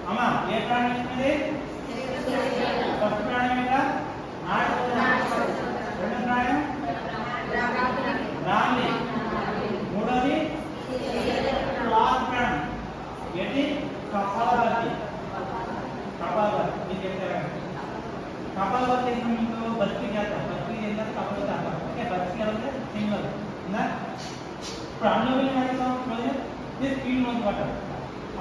అమ్మా ఏ ప్రాణం ఇస్తుంది ఫస్ట్ ప్రాణం ఏంటా రెండో ప్రాణం రామ్ని మూడోది లాస్ట్ ప్రాణం ఏంటి కపాలవతి మీకు చెప్తారా कपालवती बस्ती जाता बस्ती कपालवती आता ओके बस्ती అంటే సింగల్ ना ప్రాణులు అనేది this field knows what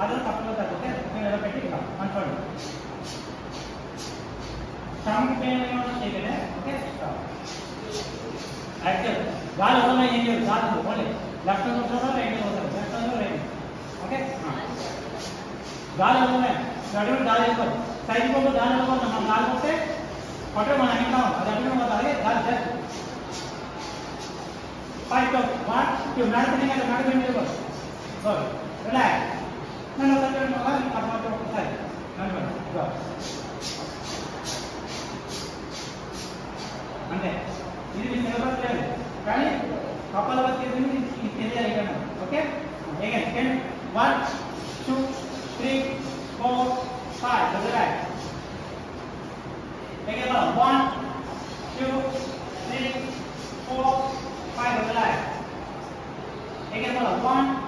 other కపాలవతి ఓకే నేను ఎలా పెట్టి ఇలా అనుకోండి స్టాంప్ పెయిన్ ఏమైనా చేయగలే ఓకే యాక్చువల్ గాలి వల్ల ఏం చేయదు గాలి ఓన్లీ లెఫ్ట్ వస్తుందో రైట్ వస్తుందో లెఫ్ట్ వస్తుందో రైట్ ఓకే గాలి వల్ల నడుము గాలి వేసుకో సైడ్ को गाल लगाओ हम गाल करते फोटो बनाने का అది అక్కడ బతా రే గాల్ just fight to what to నడకనే నడకనే బస్ గో రిలాక్స్ నన్ను తగ్గడం వల్ల ఈ కర్మతో ఒకసారి నడవండి గో అంటే ఇది మీ సిలబస్ లేదు కానీ కపాలవతి అనేది ఇది తెలియాలి కదా okay again 1 2 3 4 5 to the right. Take it up. 1, 2, 3, 4, 5 to the right. Take it up. 1,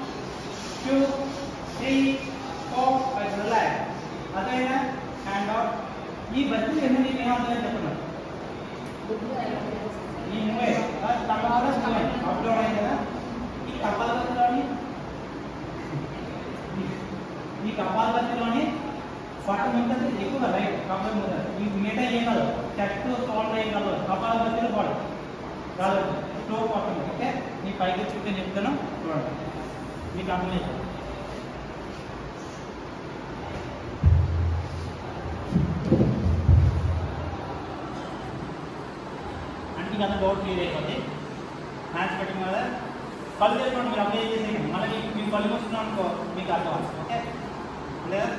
2, 3, 4, 5 to the right. Again, hand out. ये बच्चे ऐसे नहीं यहाँ होते हैं जब ये मुझे बस तमारा मुझे अपलोड है ना ये कपालवती लोनी ఫాటం ఉంటది ఎక్కువ రైట్ ప్రాబ్లం ఉంటది ఈ మిగతా ఏం కాదు టెక్స్ట్ సాల్వ్ అయ్యే కాదు కపాలవతిలో పడు కాదు స్లో ఫాటం ఓకే నీ పైకి చూస్తే చెప్తాను చూడండి మీ కాంబినేషన్ అంటే కదా డౌట్ క్లియర్ అయిపోతుంది హ్యాండ్స్ పెట్టిన కదా కళ్ళు తెచ్చుకోండి మీరు అప్లై చేసేయండి మళ్ళీ మీకు కళ్ళు వస్తున్నాం అనుకో మీకు అర్థం ఓకే లేదా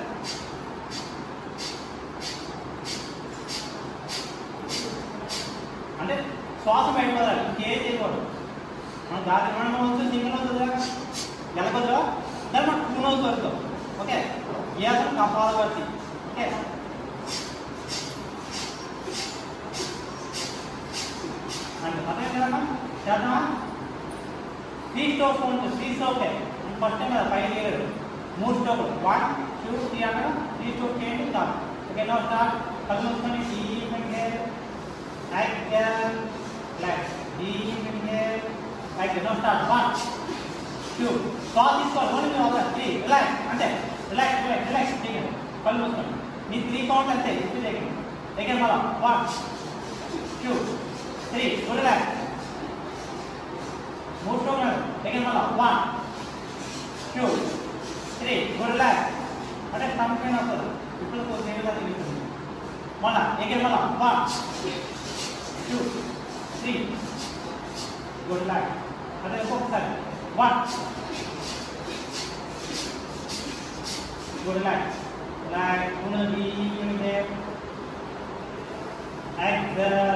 అంటే శ్వాస బయటపడాలి ఇంకేం చేయకూడదు మనం గాలి మనం వచ్చు సింగిల్ అవుతుందా ఎలకొద్దా దాన్ని మనం 2 నోస్ వస్తాం ఓకే ఏ అసలు కపాలవతి ఓకే అంటే అదే కదమ్మా చేద్దామా 3 స్టోప్స్ ఉంటుంది 3 స్టోప్ ఫస్ట్ టైం కదా 5 ఇయర్ 3 స్టోప్ 1 2 3 అక్కడ 3 స్టోప్ చేయండి స్టార్ట్ ఓకే నౌ స్టార్ట్ కళ్ళు మూసుకొని deep ఇంహేల్ again relax deep inhale like now start 1 2 pause is for 1 minute or 3 relax ante relax relax take it kallu muskoni nee 3 count ante istu take it again mala 1 2 3 go relax move to again mala 1 2 3 go relax ante stomach pain avutadi ippudu ko sevela tiligutundi mala again mala 1 2 3 go relax అదే ఒక్కసారి 1 go relax una deep inhale exhale